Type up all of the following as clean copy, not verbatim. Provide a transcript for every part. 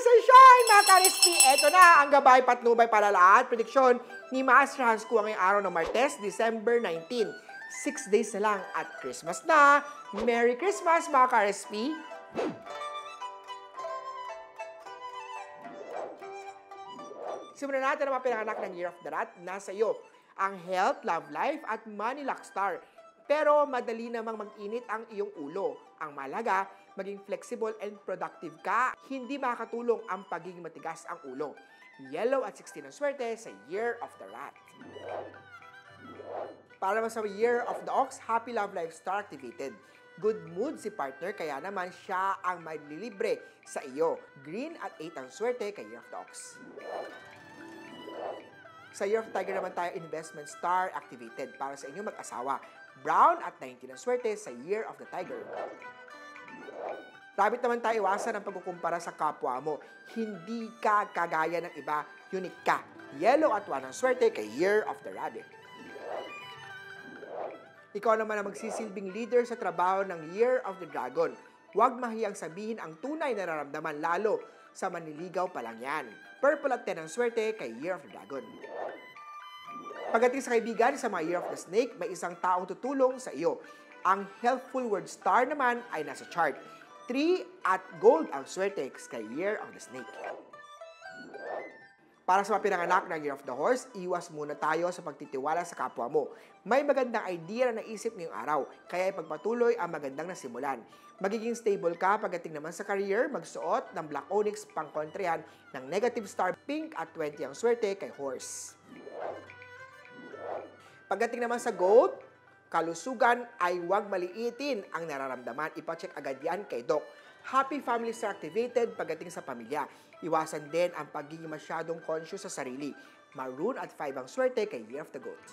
sunshine, mga ka-RSP! Eto na ang gabay patnubay palalaat. Prediksyon ni Master Hans Kua ngayong araw ng Martes, December 19. 6 days na lang at Christmas na. Merry Christmas, mga ka-RSP! Simulan natin ang mga pinanganak ng Year of the Rat. Nasa iyo ang health, love life, at money luck star. Pero madali namang mag-init ang iyong ulo. Ang malaga, maging flexible and productive ka. Hindi makakatulong ang pagiging matigas ang ulo. Yellow at 16 ang swerte sa Year of the Rat. Para naman sa Year of the Ox, happy love life star activated. Good mood si partner, kaya naman siya ang maglilibre sa iyo. Green at 8 ang swerte kay Year of the Ox. Sa Year of the Tiger naman tayo, investment star activated para sa inyong mag-asawa. Brown at 19 ang swerte sa Year of the Tiger. Rabbit naman tayo, iwasan ang pagkukumpara sa kapwa mo. Hindi ka kagaya ng iba, unique ka. Yellow at 1 ang swerte kay Year of the Rabbit. Ikaw naman ang magsisilbing leader sa trabaho ng Year of the Dragon. Huwag mahiyang sabihin ang tunay na nararamdaman, lalo sa manliligaw pa lang yan. Purple at 10 ang swerte kay Year of the Dragon. Pagdating sa kaibigan sa mga Year of the Snake, may isang taong tutulong sa iyo. Ang helpful word star naman ay nasa chart. 3 at gold ang swerte kay Year of the Snake. Para sa mga pinanganak ng Year of the Horse, iwas muna tayo sa pagtitiwala sa kapwa mo. May magandang idea na naisip ngayong araw, kaya ipagpatuloy ang magandang nasimulan. Magiging stable ka pagdating naman sa career, magsuot ng Black Onyx pangkontrihan ng negative star. Pink at 20 ang swerte kay Horse. Pagdating naman sa Goat, kalusugan ay huwag maliitin ang nararamdaman. Ipacheck agad yan kay Doc. Happy family star activated pagdating sa pamilya. Iwasan din ang pagiging masyadong conscious sa sarili. Maroon at 5 ang swerte kay Year of the Goat.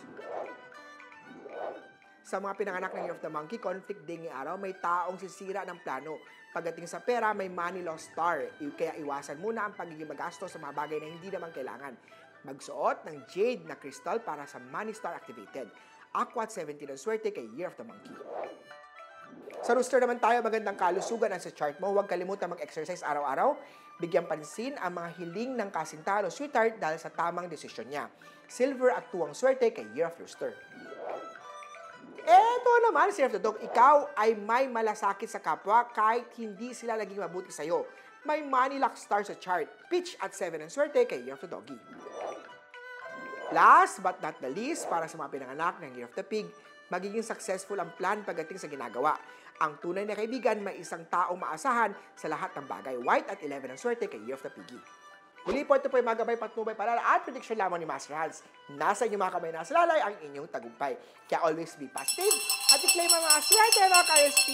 Sa mga pinanganak ng Year of the Monkey, conflict day ngayong araw, may taong sisira ng plano. Pagdating sa pera, may money loss star. Kaya iwasan muna ang pagiging magastos sa mga bagay na hindi naman kailangan. Magsuot ng jade na crystal para sa money star activated. Aqua at 17 ang swerte kay Year of the Monkey. Sa rooster naman tayo, magandang kalusugan ang sa chart mo. Huwag kalimutan mag-exercise araw-araw. Bigyan pansin ang mga hiling ng kasintahan o sweetheart dahil sa tamang desisyon niya. Silver at 2 ang swerte kay Year of Rooster. Eto naman, Year of the Dog, ikaw ay may malasakit sa kapwa kahit hindi sila naging mabuti sa'yo. May money luck star sa chart. Peach at 7 ang swerte kay Year of the Doggy. Last but not the least, para sa mga pinanganak ng Year of the Pig, magiging successful ang plan pagdating sa ginagawa. Ang tunay na kaibigan, may isang taong maasahan sa lahat ng bagay. White at 11 ang swerte kay Year of the Piggy. Muli po, ito po yung mga gabay patnubay palala at prediction lamang ni Master Hans. Nasa inyong mga kamay na salalay ang inyong tagumpay. Kaya always be positive at i-claim ang mga swerte, mga ka-RSP.